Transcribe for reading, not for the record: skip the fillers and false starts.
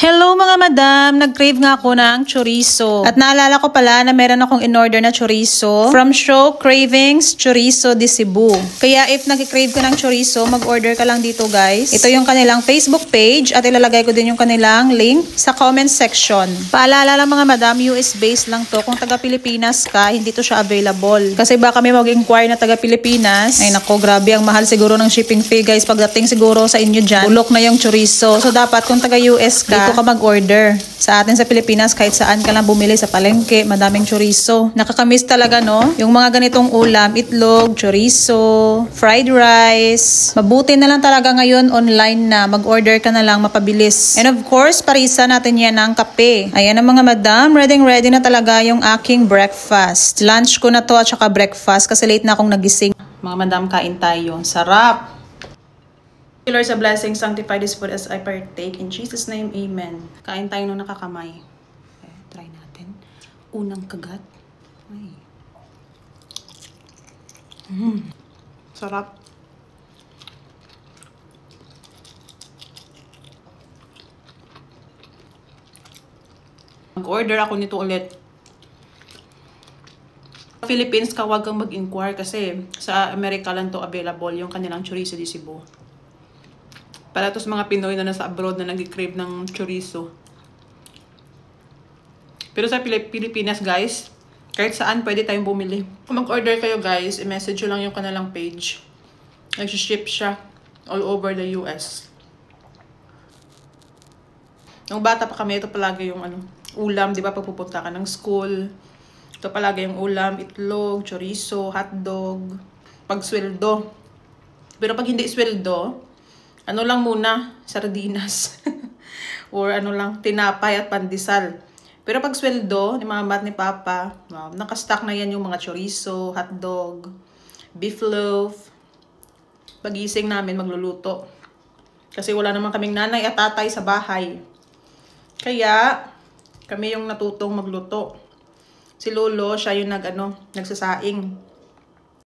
Hello mga madam! Nag-crave nga ako ng chorizo. At naalala ko pala na meron akong in-order na chorizo from Show Cravings Chorizo de Cebu. Kaya if nag-crave ka ng chorizo, mag-order ka lang dito guys. Ito yung kanilang Facebook page at ilalagay ko din yung kanilang link sa comment section. Paalala lang mga madam, US-based lang to. Kung taga-Pilipinas ka, hindi to siya available. Kasi baka may mag-inquire na taga-Pilipinas. Ay nako, grabe ang mahal siguro ng shipping fee guys. Pagdating siguro sa inyo dyan, bulok na yung chorizo. So dapat kung taga-US ka, dito ka mag-order. Sa atin sa Pilipinas, kahit saan ka lang bumili sa palengke, madaming chorizo. Nakakamiss talaga, no? Yung mga ganitong ulam, itlog, chorizo, fried rice. Mabuti na lang talaga ngayon online na. Mag-order ka na lang, mapabilis. And of course, parisa natin yan ng kape. Ayan ang mga madam, ready na talaga yung aking breakfast. Lunch ko na to at saka breakfast kasi late na akong nagising. Mga madam, kain tayo. Sarap! Lord, sa blessing, sanctify this food as I partake. In Jesus' name, amen. Kain tayo nung nakakamay. Okay, try natin. Unang kagat. Ay. Sarap. Mag-order ako nito ulit. Sa Philippines, huwag kang mag-inquire kasi sa Amerika lang to available yung kanilang chorizo de Cebu. Para to sa mga Pinoy na nasa abroad na nag-crave ng chorizo. Pero sa Pilipinas guys, kahit saan pwede tayong bumili. Kung mag-order kayo guys, i-message lang yung kanilang page. Nag-ship siya all over the US. Nung bata pa kami, ito palagi yung ulam, di ba? Pag pupunta ka ng school, ito palagi yung ulam, itlog, chorizo, hotdog, pag sweldo. Pero pag hindi sweldo, ano lang muna, sardinas. Or ano lang, tinapay at pandesal. Pero pag sweldo, ni mama at ni papa, nakastock na yan yung mga chorizo, hotdog, beef loaf. Pagising namin magluluto. Kasi wala naman kaming nanay at tatay sa bahay. Kaya, kami yung natutong magluto. Si Lolo, siya yung nagsasaing.